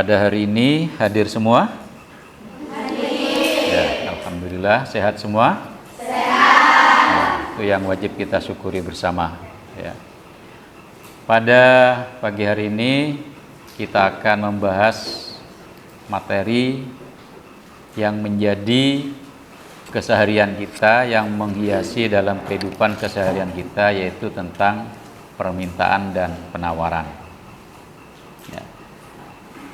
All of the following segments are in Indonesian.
Pada hari ini hadir semua? Ya, alhamdulillah sehat semua? Sehat. Itu yang wajib kita syukuri bersama, ya. Pada pagi hari ini kita akan membahas materi yang menjadi keseharian kita, yang menghiasi dalam kehidupan keseharian kita, yaitu tentang permintaan dan penawaran. Ya.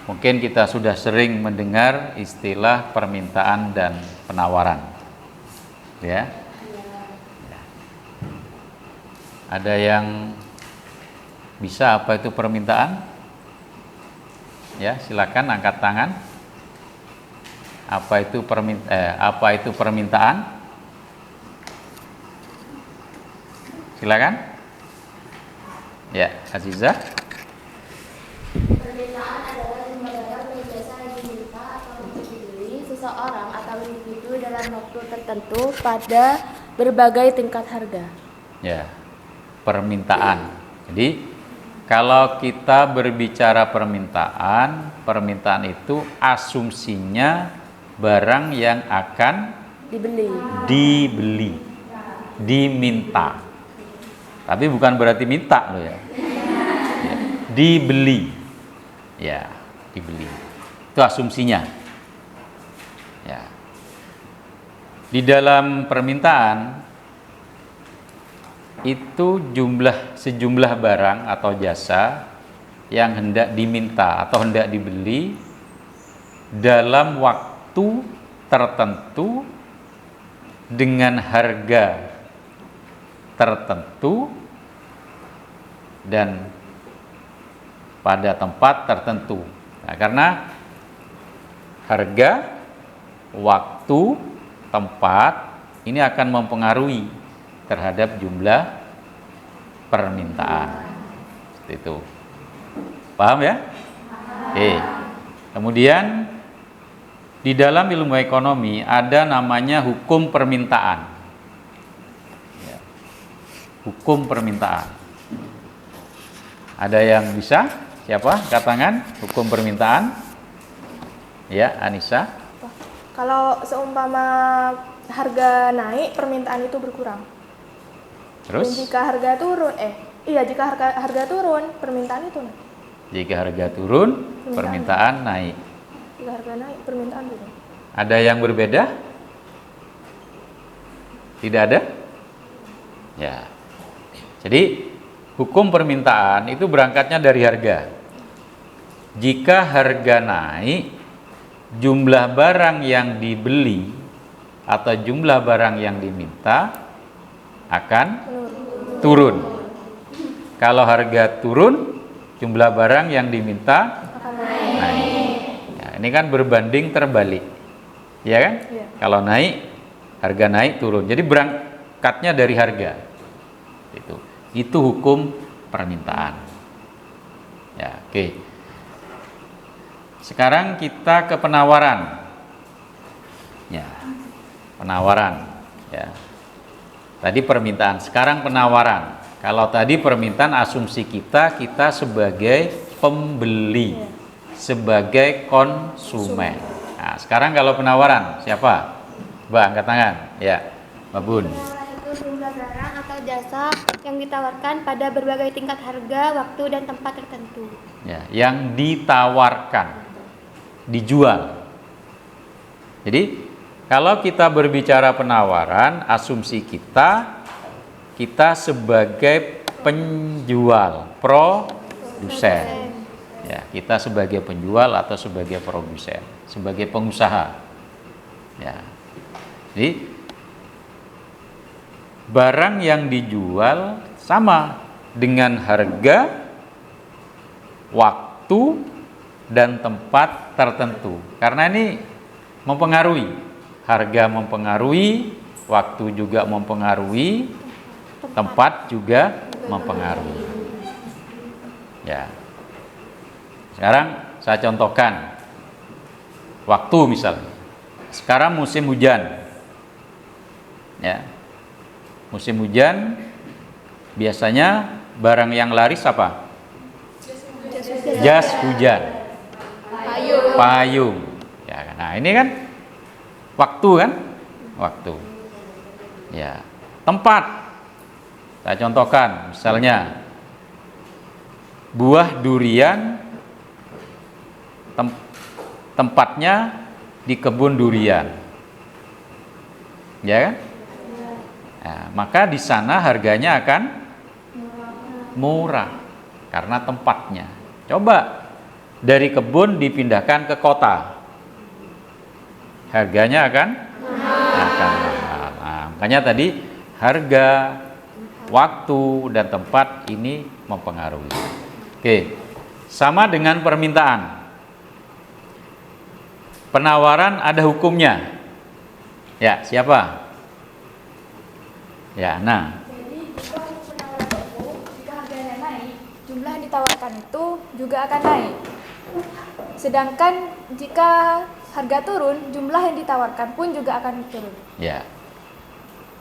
Mungkin kita sudah sering mendengar istilah permintaan dan penawaran, ya. Ada yang bisa apa itu permintaan? Ya, silakan angkat tangan. Apa itu permintaan? Silakan. Ya, Azizah. Permintaan adalah jumlah barang dan jasa yang diminta atau dibeli seseorang atau individu dalam waktu tertentu pada berbagai tingkat harga. Ya, permintaan. Jadi kalau kita berbicara permintaan itu asumsinya barang yang akan dibeli, diminta. Tapi bukan berarti minta loh ya. Dibeli. Ya, dibeli. Itu asumsinya. Ya. Di dalam permintaan itu sejumlah barang atau jasa yang hendak diminta atau hendak dibeli dalam waktu tertentu dengan harga tertentu dan pada tempat tertentu. Nah, karena harga, waktu, tempat ini akan mempengaruhi terhadap jumlah permintaan. Seperti itu. Paham ya? Oke. Kemudian di dalam ilmu ekonomi ada namanya hukum permintaan. Ya. Hukum permintaan. Ada yang bisa? Siapa? Angkat tangan. Hukum permintaan. Ya, Anissa. Kalau seumpama harga naik, permintaan itu berkurang. Terus? Dan jika harga turun, jika harga turun, permintaan itu naik. Jika harga turun, permintaan naik. Jika harga naik, permintaan turun. Ada yang berbeda? Tidak ada? Ya. Jadi hukum permintaan itu berangkatnya dari harga. Jika harga naik, jumlah barang yang dibeli atau jumlah barang yang diminta akan turun. Kalau harga turun, jumlah barang yang diminta naik. Ya, ini kan berbanding terbalik, ya kan? Ya. Kalau naik, harga naik turun. Jadi berangkatnya dari harga. Itu hukum permintaan. Ya, oke. Sekarang kita ke penawaran. Ya, penawaran. Ya. Tadi permintaan, sekarang penawaran. Kalau tadi permintaan asumsi kita sebagai pembeli, sebagai konsumen. Nah, sekarang kalau penawaran, siapa? Mbak, angkat tangan. Ya, Mbak Bun. Penawaran itu jumlah barang atau jasa yang ditawarkan pada berbagai tingkat harga, waktu, dan tempat tertentu. Ya, yang ditawarkan, dijual. Jadi kalau kita berbicara penawaran, asumsi kita sebagai penjual, produsen. Ya, kita sebagai penjual atau sebagai produsen, sebagai pengusaha. Ya. Jadi barang yang dijual sama dengan harga, waktu, dan tempat tertentu. Karena ini mempengaruhi, harga mempengaruhi, waktu juga mempengaruhi, tempat juga mempengaruhi. Ya. Sekarang saya contohkan waktu misalnya. Sekarang musim hujan. Ya. Musim hujan biasanya barang yang laris apa? Jas hujan. payung. Ya, nah ini kan waktu kan? Waktu. Ya, tempat. Saya contohkan, misalnya buah durian tempatnya di kebun durian. Ya kan? Nah, maka di sana harganya akan murah karena tempatnya. Coba dari kebun dipindahkan ke kota, harganya akan mahal. Nah, makanya tadi harga, waktu, dan tempat ini mempengaruhi. Oke, sama dengan permintaan. Penawaran ada hukumnya. Ya, siapa? Ya, nah. Jadi jika penawaran toko, jika harganya naik, jumlah yang ditawarkan itu juga akan naik. Sedangkan jika harga turun, jumlah yang ditawarkan pun juga akan turun. Ya.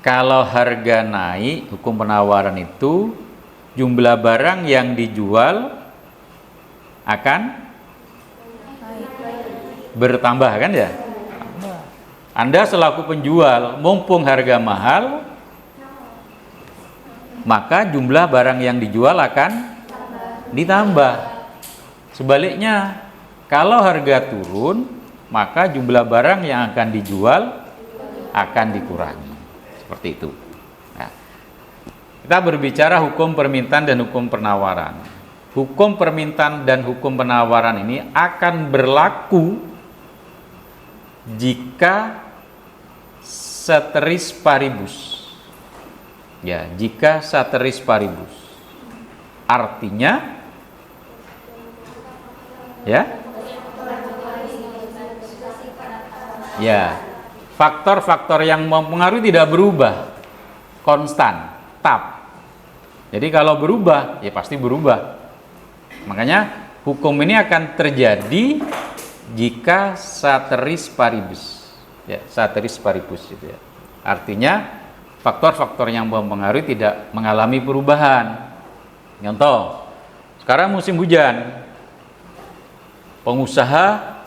Kalau harga naik, hukum penawaran itu jumlah barang yang dijual akan bertambah kan ya? Anda selaku penjual, mumpung harga mahal, maka jumlah barang yang dijual akan ditambah. Sebaliknya, kalau harga turun, maka jumlah barang yang akan dijual akan dikurangi. Seperti itu. Nah, kita berbicara hukum permintaan dan hukum penawaran. Hukum permintaan dan hukum penawaran ini akan berlaku jika ceteris paribus. Ya, jika ceteris paribus. Artinya ya, faktor-faktor yang mempengaruhi tidak berubah, konstan, tetap. Jadi kalau berubah, ya pasti berubah. Makanya hukum ini akan terjadi jika ceteris paribus. Ya, ceteris paribus itu ya. Artinya faktor-faktor yang mempengaruhi tidak mengalami perubahan. Contoh, sekarang musim hujan. Pengusaha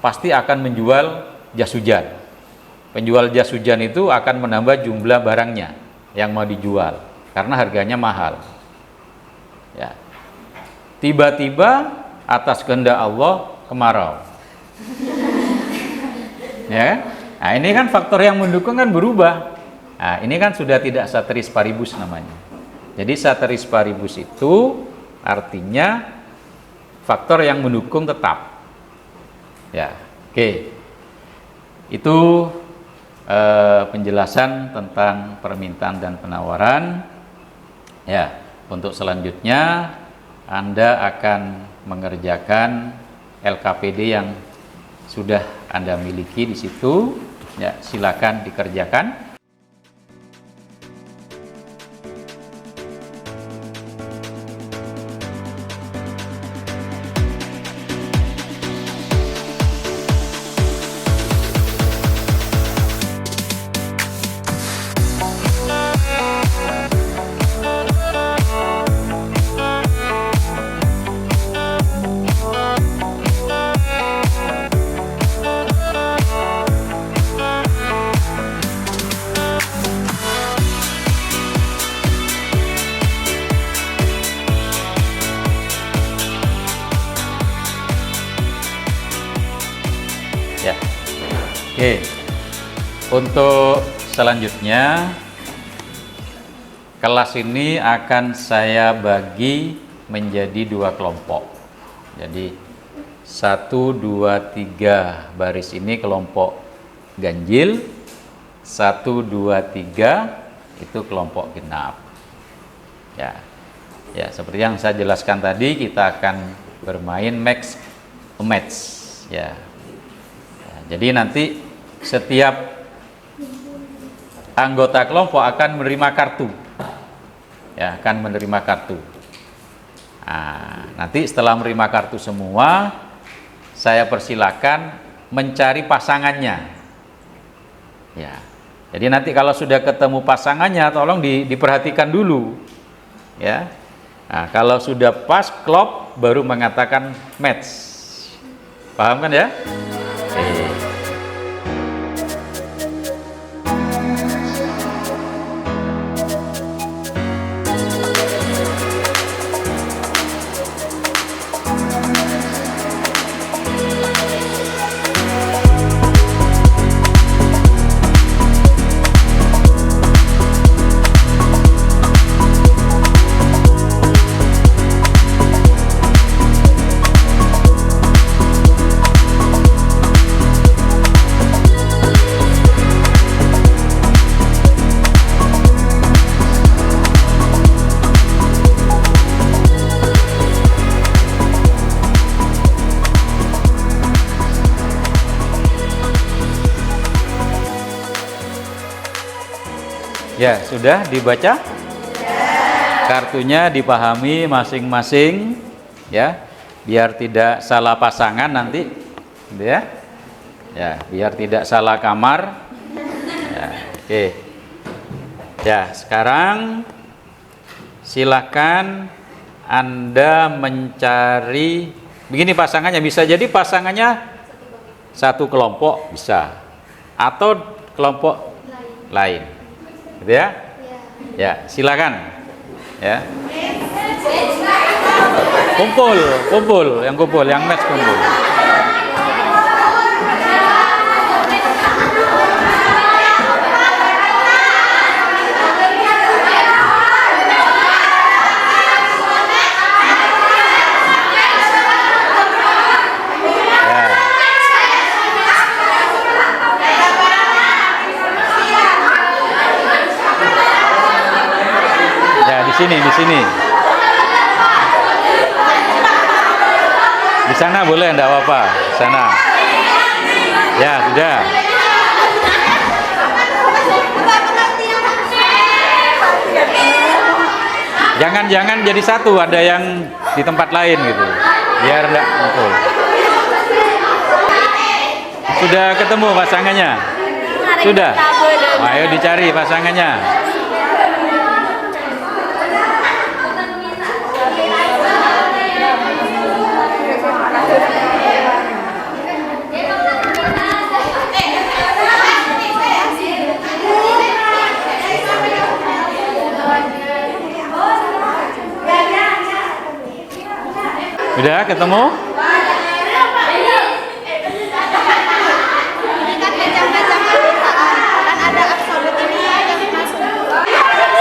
pasti akan menjual jas hujan. Penjual jas hujan itu akan menambah jumlah barangnya yang mau dijual karena harganya mahal. Ya. Tiba-tiba atas kehendak Allah kemarau. Ya. Nah, ini kan faktor yang mendukung kan berubah. Nah, ini kan sudah tidak ceteris paribus namanya. Jadi ceteris paribus itu artinya faktor yang mendukung tetap. Ya, oke. Itu penjelasan tentang permintaan dan penawaran. Ya, untuk selanjutnya Anda akan mengerjakan LKPD yang sudah Anda miliki di situ. Ya, silakan dikerjakan. Ya. Oke. Untuk selanjutnya kelas ini akan saya bagi menjadi 2 kelompok. Jadi 1, 2, 3 baris ini kelompok ganjil, 1, 2, 3 itu kelompok genap. Ya. Ya, seperti yang saya jelaskan tadi, kita akan bermain mix match ya. Jadi nanti setiap anggota kelompok akan menerima kartu. Ya, akan menerima kartu. Nah, nanti setelah menerima kartu semua, saya persilakan mencari pasangannya. Ya. Jadi nanti kalau sudah ketemu pasangannya, tolong diperhatikan dulu. Ya. Nah, kalau sudah pas klop baru mengatakan match. Paham kan ya? Oke. Ya, sudah dibaca? Kartunya dipahami masing-masing ya, biar tidak salah pasangan nanti, gitu ya. Ya, biar tidak salah kamar. Ya, oke. Ya, sekarang silakan Anda mencari begini pasangannya, bisa jadi pasangannya satu kelompok bisa atau kelompok lain. Gitu ya? Ya, silakan. Ya. Kumpul, yang match kumpul. Di sini. Di sana boleh, enggak apa-apa. Sana. Ya, sudah. Jangan jadi satu, ada yang di tempat lain gitu. Biar enggak kumpul. Sudah ketemu pasangannya? Sudah. Ayo dicari pasangannya. Udah ketemu?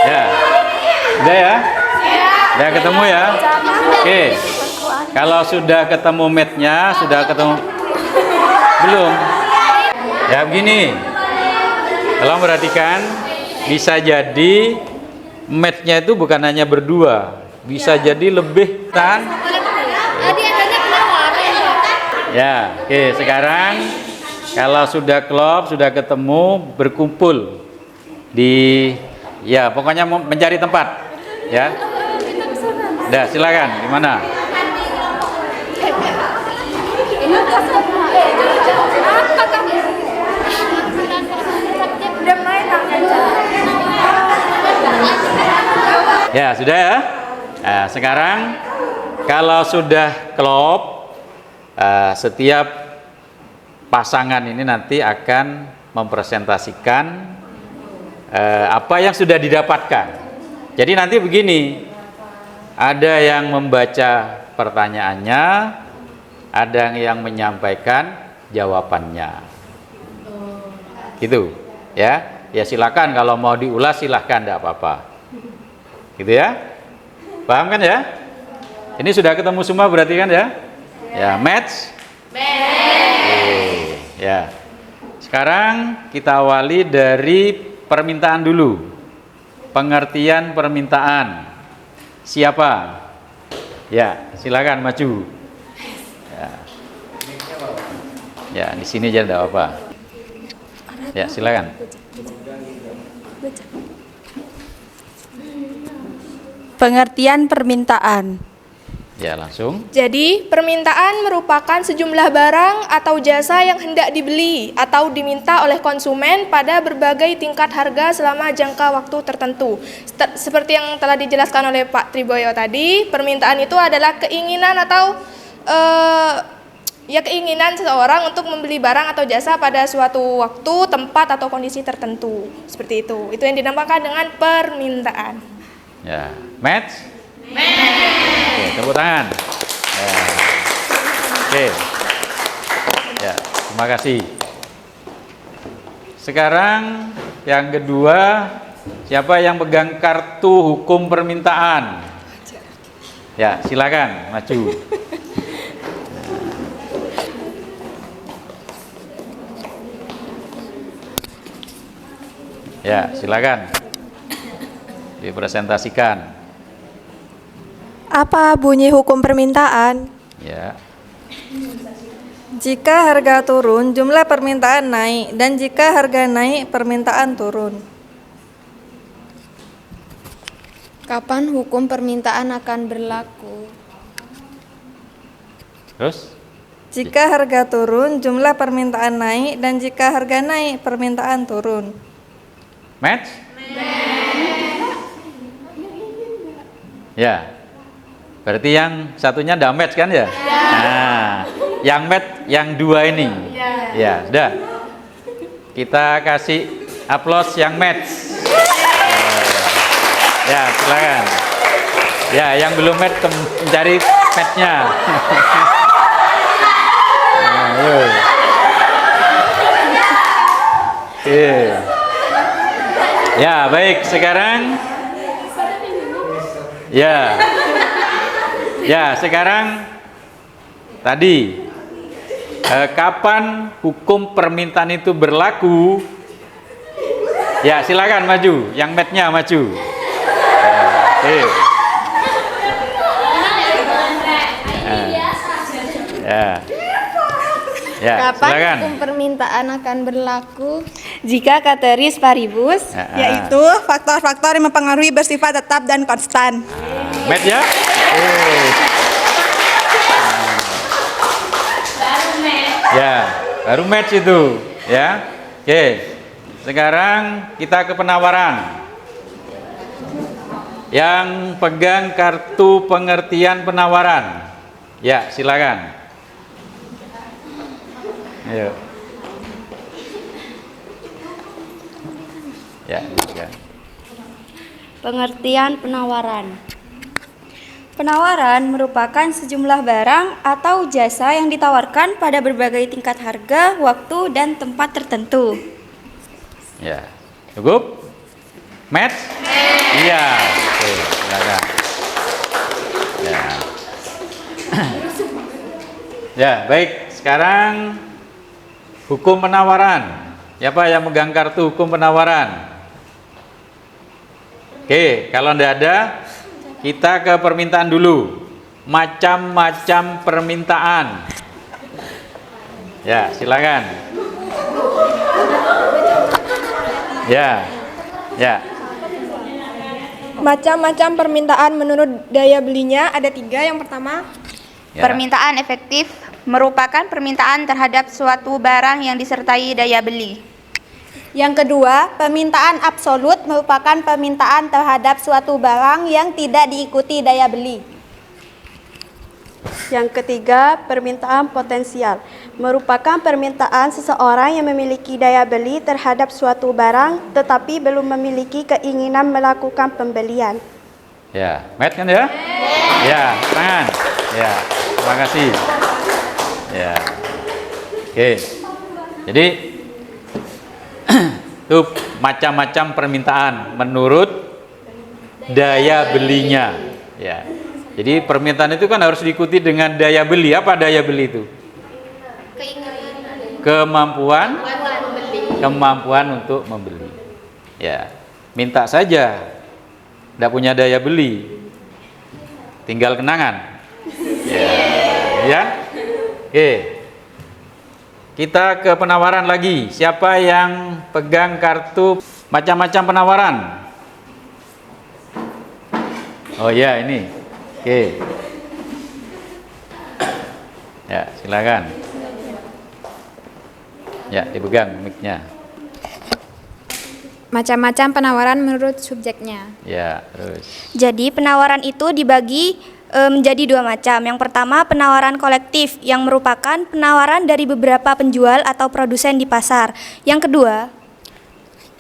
Ya. Udah ya? Udah ketemu ya? Oke. Kalau sudah ketemu match-nya, sudah ketemu belum? Ya begini. Kalau perhatikan, bisa jadi match-nya itu bukan hanya berdua, bisa jadi lebih kan? Ya, oke. Sekarang kalau sudah klop, sudah ketemu, berkumpul di, ya pokoknya mencari tempat, ya. Udah, silakan. Gimana? Ya, sudah ya. Nah, sekarang kalau sudah klop, setiap pasangan ini nanti akan mempresentasikan apa yang sudah didapatkan. Jadi nanti begini, ada yang membaca pertanyaannya, ada yang menyampaikan jawabannya. Gitu, ya. Ya silakan kalau mau diulas silahkan, tidak apa-apa. Gitu ya. Paham kan ya? Ini sudah ketemu semua berarti kan ya? Ya, match? Match. Ya. Sekarang kita awali dari permintaan dulu. Pengertian permintaan. Siapa? Ya, silakan maju. Ya. Ya, di sini aja enggak apa-apa. Ya, silakan. Pengertian permintaan. Ya, langsung. Jadi, permintaan merupakan sejumlah barang atau jasa yang hendak dibeli atau diminta oleh konsumen pada berbagai tingkat harga selama jangka waktu tertentu. Seperti yang telah dijelaskan oleh Pak Triboyo tadi, permintaan itu adalah keinginan atau Ya, keinginan seseorang untuk membeli barang atau jasa pada suatu waktu, tempat, atau kondisi tertentu. Seperti itu. Itu yang dinamakan dengan permintaan. Ya, match? Oke, tepuk tangan. Ya. Oke. Ya, terima kasih. Sekarang yang kedua, siapa yang pegang kartu hukum permintaan? Ya, silakan maju. Ya, silakan dipresentasikan. Apa bunyi hukum permintaan? Ya, Jika harga turun, jumlah permintaan naik, dan jika harga naik, permintaan turun. Kapan hukum permintaan akan berlaku? terus? Jika harga turun, jumlah permintaan naik, dan jika harga naik, permintaan turun. Match? Ya, berarti yang satunya ndak match kan ya? Nah, yang match yang dua ini. Ya, sudah. Kita kasih aplaus yang match. Ya, silakan. Ya, yang belum match mencari matchnya. Nah, yuk. Oke. Ya, baik. Sekarang sekarang tadi kapan hukum permintaan itu berlaku? Ya, silakan maju. Yang match-nya maju. Oke. Ya, Kapan silakan. hukum permintaan akan berlaku? Jika ceteris paribus, Yaitu faktor-faktor yang mempengaruhi bersifat tetap dan konstan. Match ya? Ya, baru match itu, ya. Oke. Sekarang kita ke penawaran. Yang pegang kartu pengertian penawaran. Ya, silakan. Ayo. Ya, silakan. pengertian penawaran. Penawaran merupakan sejumlah barang atau jasa yang ditawarkan pada berbagai tingkat harga, waktu, dan tempat tertentu. Ya, cukup? Match? Iya. Oke, silakan. Ya. Ya, baik. Sekarang hukum penawaran. Siapa yang megang kartu hukum penawaran? Oke, kalau tidak ada, kita ke permintaan dulu. Macam-macam permintaan. Ya, silakan. Ya. Macam-macam permintaan menurut daya belinya ada 3. Yang pertama, Ya. Permintaan efektif merupakan permintaan terhadap suatu barang yang disertai daya beli. Yang kedua, permintaan absolut merupakan permintaan terhadap suatu barang yang tidak diikuti daya beli. Yang ketiga, permintaan potensial merupakan permintaan seseorang yang memiliki daya beli terhadap suatu barang tetapi belum memiliki keinginan melakukan pembelian. Ya, match kan ya? Ya, tangan. Ya, terima kasih. Ya. Oke. Jadi itu macam-macam permintaan menurut daya belinya. Ya. Jadi permintaan itu kan harus diikuti dengan daya beli. Apa daya beli itu? Kemampuan untuk membeli. Ya. Minta saja. Tidak punya daya beli, tinggal kenangan. Ya. Oke. Kita ke penawaran lagi. Siapa yang pegang kartu macam-macam penawaran? Oh ya, ini. Oke. Ya, silakan. Ya, dipegang mic-nya. Macam-macam penawaran menurut subjeknya. Ya, terus. Jadi penawaran itu dibagi menjadi dua macam. Yang pertama, penawaran kolektif yang merupakan penawaran dari beberapa penjual atau produsen di pasar. Yang kedua,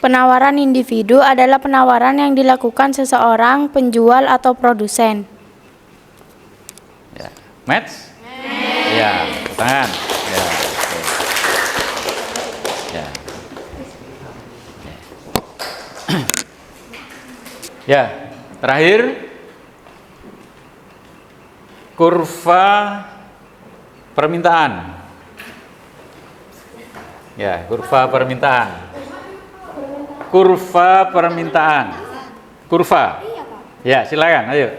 Penawaran individu adalah penawaran yang dilakukan seseorang penjual atau produsen. Ya. Match? Ya, tangan. Ya. Oke. Ya. Ya, terakhir kurva permintaan. Ya, kurva permintaan. Kurva permintaan. Kurva. Ya, silakan, ayo.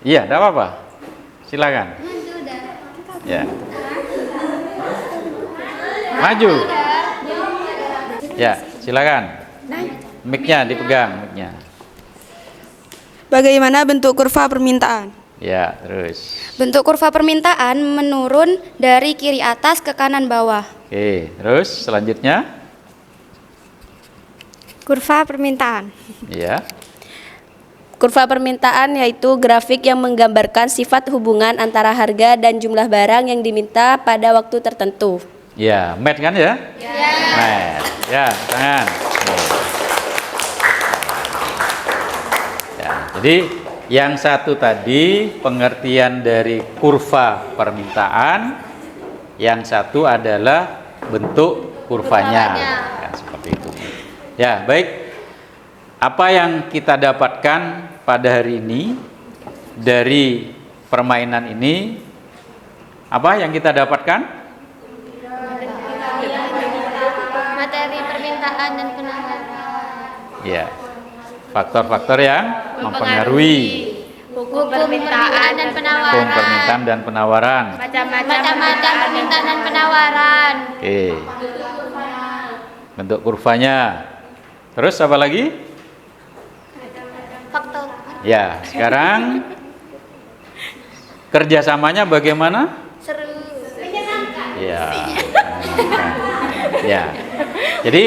Iya, enggak apa-apa. Silakan. Ya. Maju. Ya, silakan. Mic-nya dipegang, mic-nya. Bagaimana bentuk kurva permintaan? Ya, terus. bentuk kurva permintaan menurun dari kiri atas ke kanan bawah. Oke, terus selanjutnya. Kurva permintaan. Ya. Kurva permintaan yaitu grafik yang menggambarkan sifat hubungan antara harga dan jumlah barang yang diminta pada waktu tertentu. Ya, match kan ya? Ya. Match. Ya, tangan. Ya, jadi yang satu tadi pengertian dari kurva permintaan, yang satu adalah bentuk kurvanya. Ya, seperti itu. Ya, baik. Apa yang kita dapatkan pada hari ini dari permainan ini? Apa yang kita dapatkan? Materi permintaan dan penawaran. Ya. Faktor-faktor yang mempengaruhi Hukum permintaan dan penawaran. hukum permintaan dan penawaran. Macam-macam permintaan dan penawaran. Oke. Bentuk kurvanya. Terus apa lagi? Faktor. Ya, sekarang kerjasamanya bagaimana? Seru. Ya. Ya. Jadi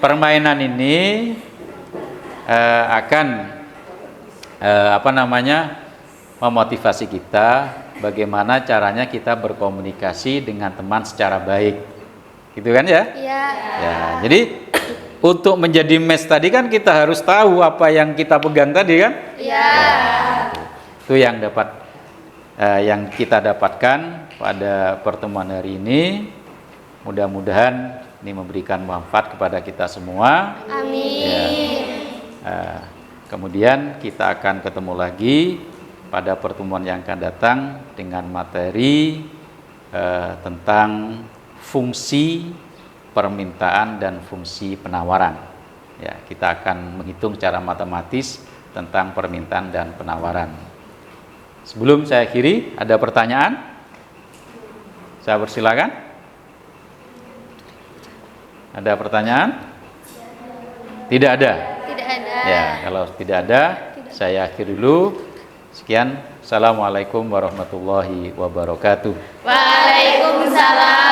permainan ini akan memotivasi kita bagaimana caranya kita berkomunikasi dengan teman secara baik. Gitu kan ya? Iya. Ya, jadi untuk menjadi match tadi kan kita harus tahu apa yang kita pegang tadi kan? Iya. Itu yang yang kita dapatkan pada pertemuan hari ini. Mudah-mudahan ini memberikan manfaat kepada kita semua. Amin. Ya. Kemudian kita akan ketemu lagi pada pertemuan yang akan datang dengan materi tentang fungsi permintaan dan fungsi penawaran. Ya, kita akan menghitung secara matematis tentang permintaan dan penawaran. Sebelum saya akhiri, ada pertanyaan? Saya persilakan. Ada pertanyaan? Tidak ada. Tidak ada. Ya, kalau tidak ada, saya akhiri dulu. Sekian. Assalamualaikum warahmatullahi wabarakatuh. Waalaikumsalam.